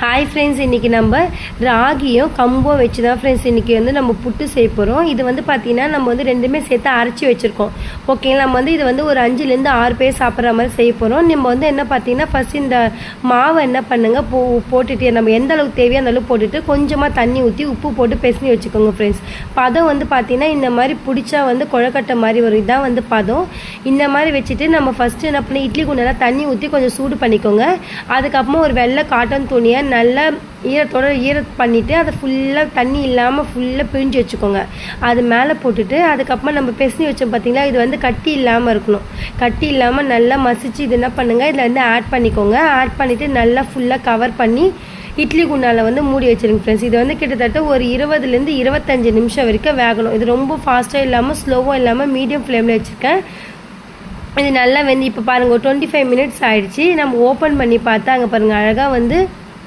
Hi friends, இன்றைக்கி நம்ம ராகியும் கம்பும் வச்சு தான் ஃப்ரெண்ட்ஸ் இன்றைக்கி வந்து நம்ம புட்டு செய்ய போகிறோம். இது வந்து பார்த்திங்கன்னா நம்ம வந்து ரெண்டுமே சேர்த்து அரைச்சி வச்சுருக்கோம். ஓகேங்களா, நம்ம வந்து இது வந்து ஒரு 5லேருந்து 6 பேர் சாப்பிட்ற மாதிரி செய்ய போகிறோம். நம்ம வந்து என்ன பார்த்திங்கன்னா ஃபஸ்ட் இந்த மாவை என்ன பண்ணுங்கள் போட்டுட்டு நம்ம எந்த அளவுக்கு தேவையோ அந்த அளவுக்கு போட்டுட்டு கொஞ்சமாக தண்ணி ஊற்றி உப்பு போட்டு பெசனி வச்சுக்கோங்க ஃப்ரெண்ட்ஸ். பதம் வந்து பார்த்திங்கன்னா இந்த மாதிரி பிடிச்சா வந்து குழக்கட்டை மாதிரி வரும். இதான் வந்து பதம். இந்த மாதிரி வச்சுட்டு நம்ம ஃபஸ்ட்டு என்ன பண்ணி இட்லி குண்டெல்லாம் தண்ணி ஊற்றி கொஞ்சம் சூடு பண்ணிக்கோங்க. அதுக்கப்புறமா ஒரு வெள்ளை காட்டன் துணியை நல்லா ஈர பண்ணிவிட்டு அதை ஃபுல்லாக தண்ணி இல்லாமல் ஃபுல்லாக பிழிஞ்சு வச்சுக்கோங்க. அது மேலே போட்டுட்டு அதுக்கப்புறமா நம்ம பெசனி வச்சோம் பார்த்திங்களா, இது வந்து கட்டி இல்லாமல் இருக்கணும். கட்டி இல்லாமல் நல்லா மசிச்சு இது என்ன பண்ணுங்கள், இதில் வந்து ஆட் பண்ணிக்கோங்க. ஆட் பண்ணிவிட்டு நல்லா ஃபுல்லாக கவர் பண்ணி இட்லி குண்டாவில் வந்து மூடி வச்சுருங்க ஃப்ரெண்ட்ஸ். இது வந்து கிட்டத்தட்ட ஒரு 20லேருந்து 25 நிமிஷம் வரைக்கும் வேகணும். இது ரொம்ப ஃபாஸ்ட்டாக இல்லாமல் ஸ்லோவாக இல்லாமல் மீடியம் ஃப்ளேமில் வச்சுருக்கேன். இது நல்லா வெந்து இப்போ பாருங்கள் 25 மினிட்ஸ் ஆகிடுச்சு. நம்ம ஓப்பன் பண்ணி பார்த்தா அங்கே பாருங்கள் அழகாக வந்து